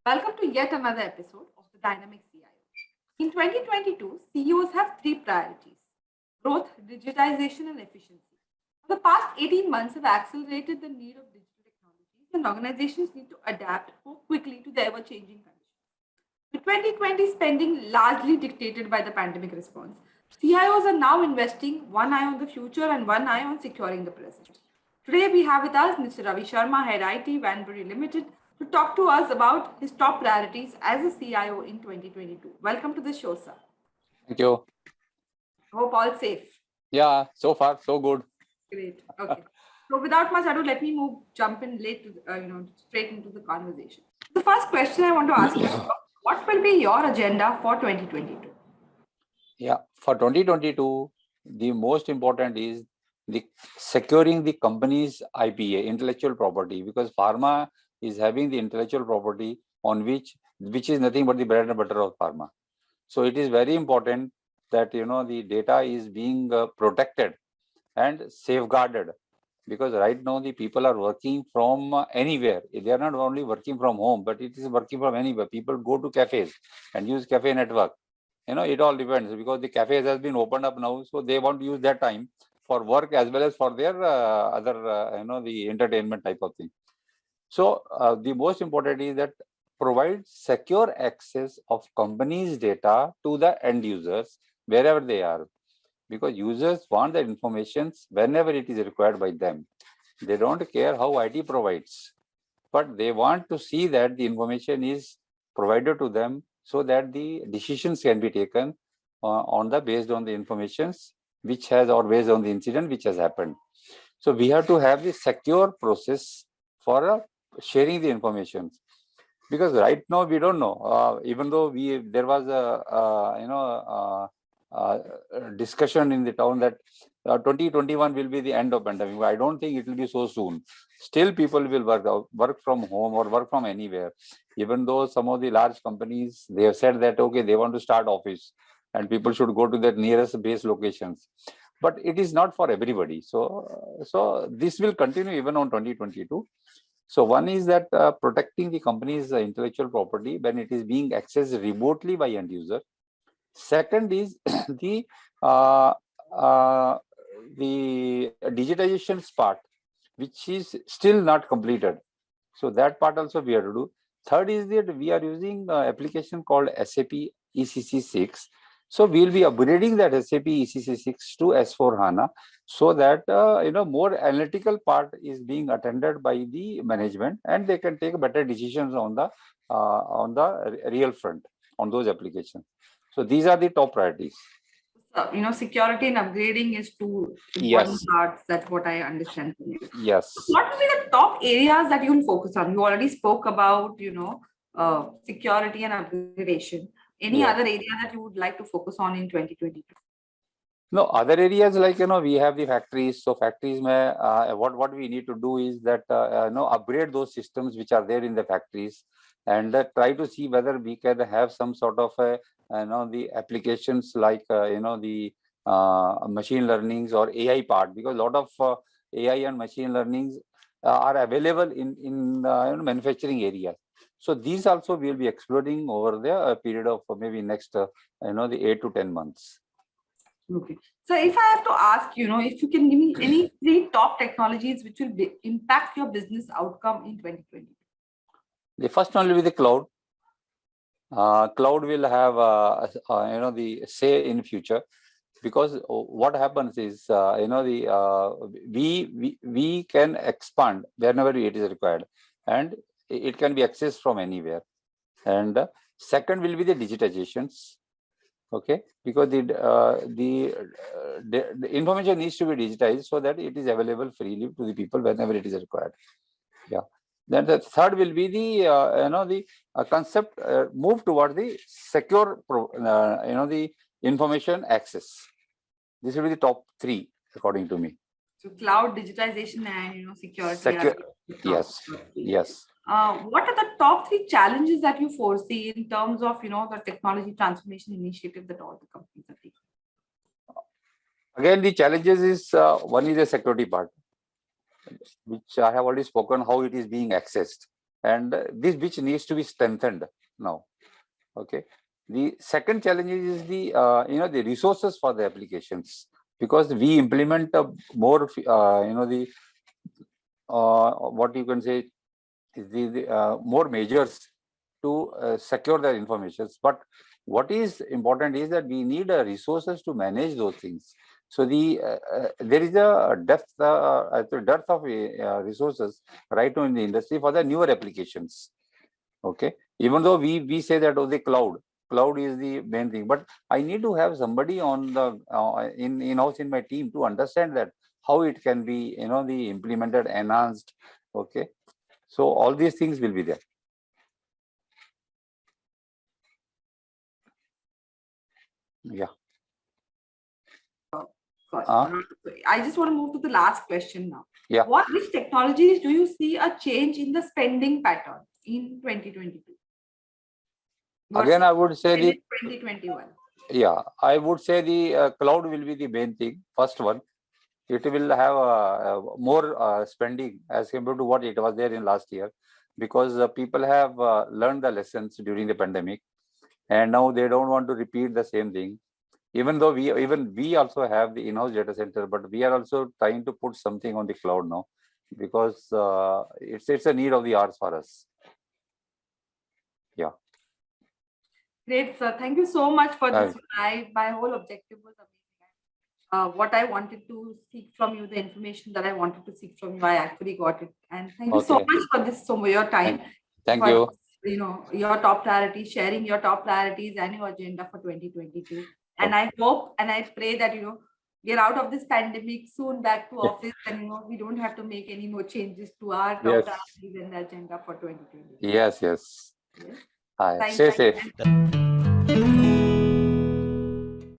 Welcome to yet another episode of the Dynamic CIO. In 2022, CEOs have three priorities: growth, digitization, and efficiency. The past 18 months have accelerated the need of digital technologies, and organizations need to adapt more quickly to the ever changing conditions. With 2020 spending largely dictated by the pandemic response, CIOs are now investing one eye on the future and one eye on securing the present. Today we have with us Mr. Ravi Sharma, Head IT, Vanbury Limited, to talk to us about his top priorities as a CIO in 2022. Welcome to the show, sir. Thank you. Hope all safe. Yeah, so far so good. Great. Okay. So without much ado, let me jump in straight into the conversation. The first question I want to ask is, what will be your agenda for 2022? Yeah, for 2022, the most important is the securing the company's IPA, intellectual property, because pharma is having the intellectual property on which is nothing but the bread and butter of pharma. So it is very important that the data is being protected and safeguarded, because right now the people are working from anywhere. They are not only working from home, but it is working from anywhere. People go to cafes and use cafe network. It all depends, because the cafes has been opened up now, so they want to use that time for work as well as for their other the entertainment type of thing. So the most important is that provide secure access of companies' data to the end users wherever they are, because users want the information whenever it is required by them. They don't care how IT provides, but they want to see that the information is provided to them so that the decisions can be taken based on the informations which has, or based on the incident which has happened. So we have to have the secure process for sharing the information, because right now we don't know. Even though there was a discussion in the town that 2021 will be the end of pandemic. I don't think it will be so soon. Still, people will work from home or work from anywhere. Even though some of the large companies, they have said that okay, they want to start office and people should go to their nearest base locations. But it is not for everybody. So this will continue even on 2022. So one is that protecting the company's intellectual property when it is being accessed remotely by end user. Second is the uh, uh, the digitization part, which is still not completed. So that part also we have to do. Third is that we are using application called SAP ECC6. So we'll be upgrading that SAP ECC6 to S4 HANA, so that more analytical part is being attended by the management, and they can take better decisions on the real front on those applications. So these are the top priorities. Security and upgrading is two important Yes. parts. That's what I understand from you. Yes. What will be the top areas that you'll focus on? You already spoke about, security and upgradation. Any Yeah. other area that you would like to focus on in 2022? No, other areas like, we have the factories. So factories, what we need to do is that, upgrade those systems which are there in the factories, and try to see whether we can have some sort of, the applications like, the machine learnings or AI part, because a lot of AI and machine learnings are available in manufacturing areas. So these also we'll be exploring over the period of maybe next, the 8 to 10 months. Okay. So if I have to ask, if you can give me any three top technologies which will impact your business outcome in 2020. The first one will be the cloud. Cloud will have, the say in future, because what happens is, we can expand whenever it is required, and it can be accessed from anywhere. And second will be the digitizations. Okay, because the information needs to be digitized so that it is available freely to the people whenever it is required. Yeah. Then the third will be the concept move toward the secure the information access. This will be the top three according to me. So cloud digitization and security. Secure. The top, Yes. top three. Yes. What are the top three challenges that you foresee in terms of the technology transformation initiative that all the companies are taking? Again, the challenges is one is the security part, which I have already spoken how it is being accessed. and this which needs to be strengthened now. Okay. The second challenge is the the resources for the applications, because we implement more what you can say is the more measures to secure their informations. But what is important is that we need resources to manage those things. So there is a dearth of resources right now in the industry for the newer applications. Okay, even though we say that the cloud is the main thing, but I need to have somebody on the in-house in my team to understand that how it can be the implemented, enhanced. Okay, so all these things will be there. Yeah. I just want to move to the last question now. Yeah. Which technologies do you see a change in the spending pattern in 2022? Again, I would say 2021. Yeah, I would say the cloud will be the main thing. First one, it will have more spending as compared to what it was there in last year, because people have learned the lessons during the pandemic, and now they don't want to repeat the same thing. Even though we also have the in-house data center, but we are also trying to put something on the cloud now, because it's a need of the hours for us. Yeah. Great, sir. Thank you so much for this. My whole objective was amazing. What I wanted to seek from you, the information that I wanted to seek from you, I actually got it. And thank you so much for this, your time. Thank you. Your top priorities, sharing your top priorities and your agenda for 2022. And I hope and I pray that we're out of this pandemic soon, back to office, and we don't have to make any more changes to our top priorities and the agenda for 2022. Yes. Stay safe.